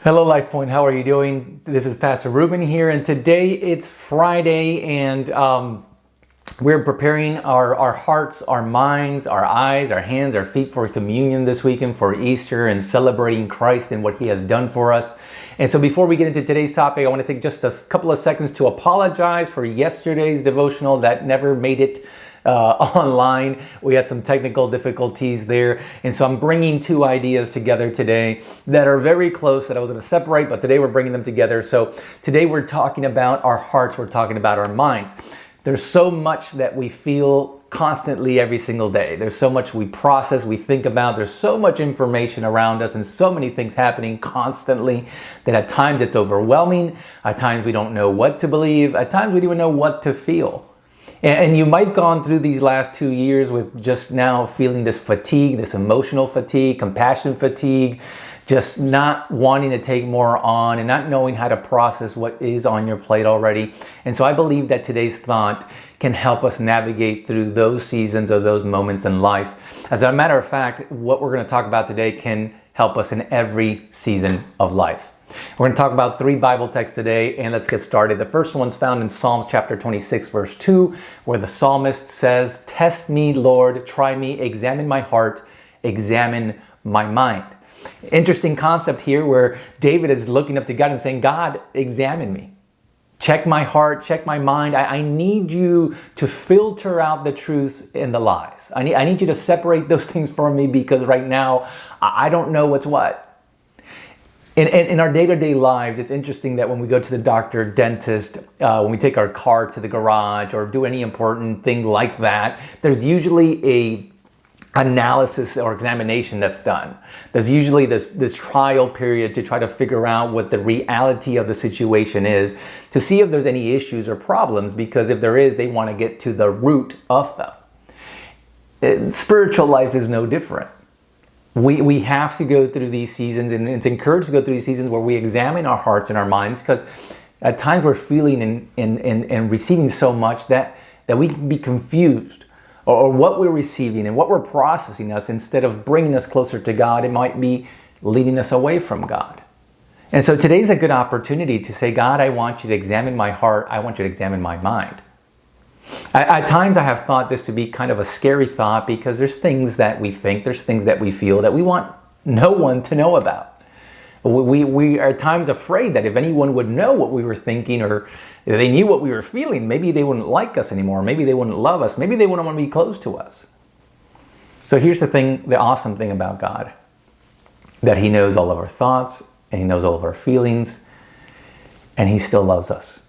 Hello, LifePoint. How are you doing? This is Pastor Ruben here, and today it's Friday, and we're preparing our hearts, our minds, our eyes, our hands, our feet for communion this weekend for Easter and celebrating Christ and what He has done for us. And so before we get into today's topic, I want to take just a couple of seconds to apologize for yesterday's devotional that never made it online. We had some technical difficulties there, and so I'm bringing two ideas together today that are very close that I was going to separate, but today we're bringing them together. So today we're talking about our hearts, we're talking about our minds. There's so much that we feel constantly every single day. There's so much we process, we think about. There's so much information around us and so many things happening constantly that at times it's overwhelming. At times we don't know what to believe. At times we don't even know what to feel. And you might have gone through these last 2 years with just now feeling this fatigue, this emotional fatigue, compassion fatigue, just not wanting to take more on and not knowing how to process what is on your plate already. And so I believe that today's thought can help us navigate through those seasons or those moments in life. As a matter of fact, what we're going to talk about today can help us in every season of life. We're going to talk about 3 Bible texts today, and let's get started. The first one's found in Psalms chapter 26, verse 2, where the psalmist says, "Test me, Lord, try me, examine my heart, examine my mind." Interesting concept here where David is looking up to God and saying, "God, examine me. Check my heart, check my mind. I need you to filter out the truths and the lies. I need you to separate those things from me because right now I don't know what's what." In our day-to-day lives, it's interesting that when we go to the doctor, dentist, when we take our car to the garage or do any important thing like that, there's usually a analysis or examination that's done. There's usually this trial period to try to figure out what the reality of the situation is, to see if there's any issues or problems, because if there is, they want to get to the root of them. Spiritual life is no different. We have to go through these seasons, and it's encouraged to go through these seasons where we examine our hearts and our minds, because at times we're feeling and receiving so much that we can be confused or what we're receiving and what we're processing us. Instead of bringing us closer to God, it might be leading us away from God. And so today's a good opportunity to say, "God, I want you to examine my heart. I want you to examine my mind." At times I have thought this to be kind of a scary thought, because there's things that we think, there's things that we feel that we want no one to know about. We are at times afraid that if anyone would know what we were thinking, or if they knew what we were feeling, maybe they wouldn't like us anymore, maybe they wouldn't love us, maybe they wouldn't want to be close to us. So here's the awesome thing about God, that He knows all of our thoughts, and He knows all of our feelings, and He still loves us.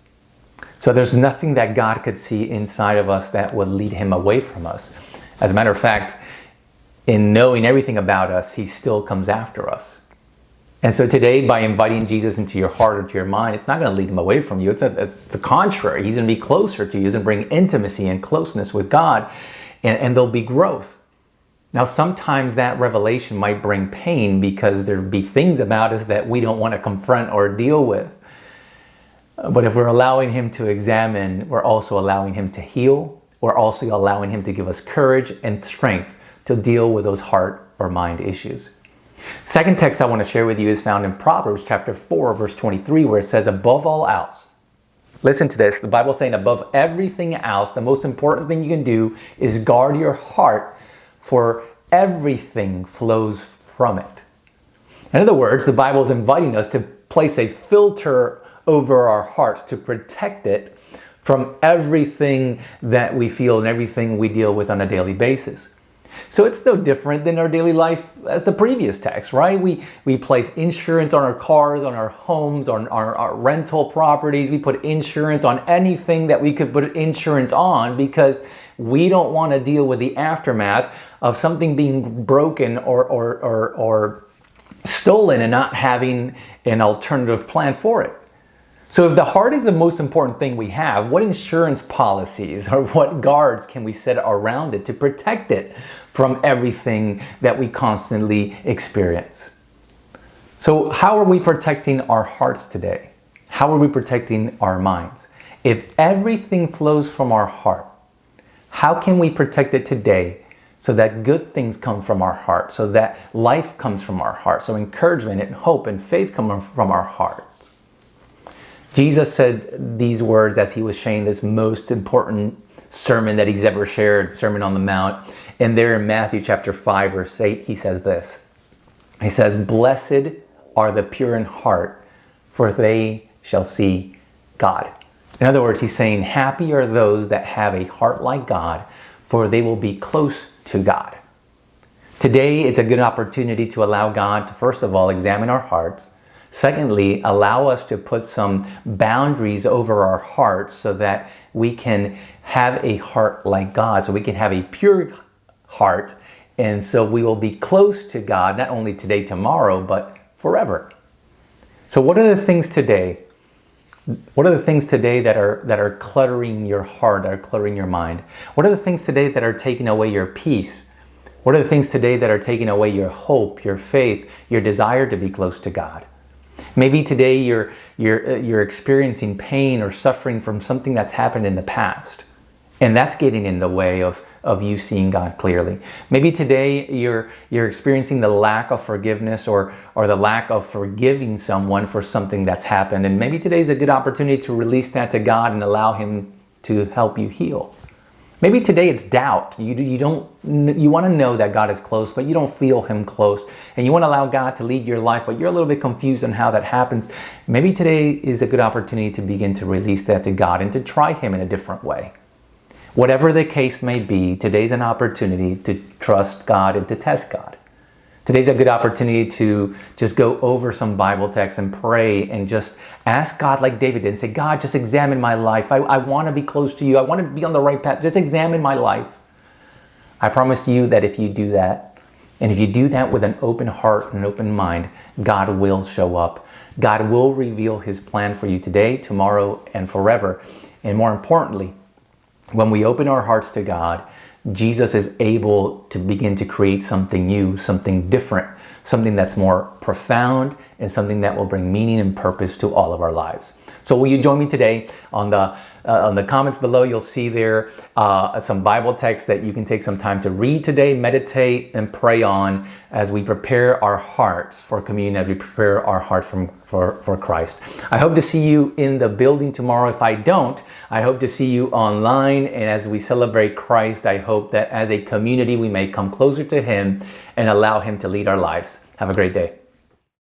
So there's nothing that God could see inside of us that would lead Him away from us. As a matter of fact, in knowing everything about us, He still comes after us. And so today, by inviting Jesus into your heart or to your mind, it's not going to lead Him away from you. It's the contrary. He's going to be closer to you. He's going to bring intimacy and closeness with God, and there'll be growth. Now, sometimes that revelation might bring pain, because there'll be things about us that we don't want to confront or deal with. But if we're allowing Him to examine, we're also allowing Him to heal. We're also allowing Him to give us courage and strength to deal with those heart or mind issues. Second text I want to share with you is found in Proverbs chapter 4, verse 23, where it says, "Above all else," listen to this, the Bible is saying above everything else, the most important thing you can do is guard your heart, for everything flows from it. In other words, the Bible is inviting us to place a filter over our hearts to protect it from everything that we feel and everything we deal with on a daily basis. So it's no different than our daily life as the previous text, right? We place insurance on our cars, on our homes, on our rental properties. We put insurance on anything that we could put insurance on, because we don't want to deal with the aftermath of something being broken or stolen and not having an alternative plan for it. So if the heart is the most important thing we have, what insurance policies or what guards can we set around it to protect it from everything that we constantly experience? So how are we protecting our hearts today? How are we protecting our minds? If everything flows from our heart, how can we protect it today so that good things come from our heart, so that life comes from our heart, so encouragement and hope and faith come from our hearts. Jesus said these words as he was sharing this most important sermon that he's ever shared, Sermon on the Mount. And there in Matthew chapter 5, verse 8, he says this. He says, "Blessed are the pure in heart, for they shall see God." In other words, he's saying, happy are those that have a heart like God, for they will be close to God. Today, it's a good opportunity to allow God to, first of all, examine our hearts. Secondly, allow us to put some boundaries over our hearts so that we can have a heart like God, so we can have a pure heart, and so we will be close to God, not only today, tomorrow, but forever. So what are the things today? What are the things today that are cluttering your heart, that are cluttering your mind? What are the things today that are taking away your peace? What are the things today that are taking away your hope, your faith, your desire to be close to God? Maybe today you're experiencing pain or suffering from something that's happened in the past, and that's getting in the way of you seeing God clearly. Maybe today you're experiencing the lack of forgiveness or the lack of forgiving someone for something that's happened, and maybe today is a good opportunity to release that to God and allow Him to help you heal. Maybe today it's doubt. You want to know that God is close, but you don't feel Him close. And you want to allow God to lead your life, but you're a little bit confused on how that happens. Maybe today is a good opportunity to begin to release that to God and to try Him in a different way. Whatever the case may be, today's an opportunity to trust God and to test God. Today's a good opportunity to just go over some Bible texts and pray and just ask God like David did and say, God, just examine my life. I want to be close to you. I want to be on the right path. Just examine my life. I promise you that if you do that, and if you do that with an open heart and an open mind, God will show up. God will reveal His plan for you today, tomorrow, and forever. And more importantly, when we open our hearts to God, Jesus is able to begin to create something new, something different, something that's more profound, and something that will bring meaning and purpose to all of our lives. So will you join me today on the comments below? You'll see there some Bible texts that you can take some time to read today, meditate, and pray on as we prepare our hearts for communion, as we prepare our hearts for Christ. I hope to see you in the building tomorrow. If I don't, I hope to see you online. And as we celebrate Christ, I hope that as a community we may come closer to Him and allow Him to lead our lives. Have a great day.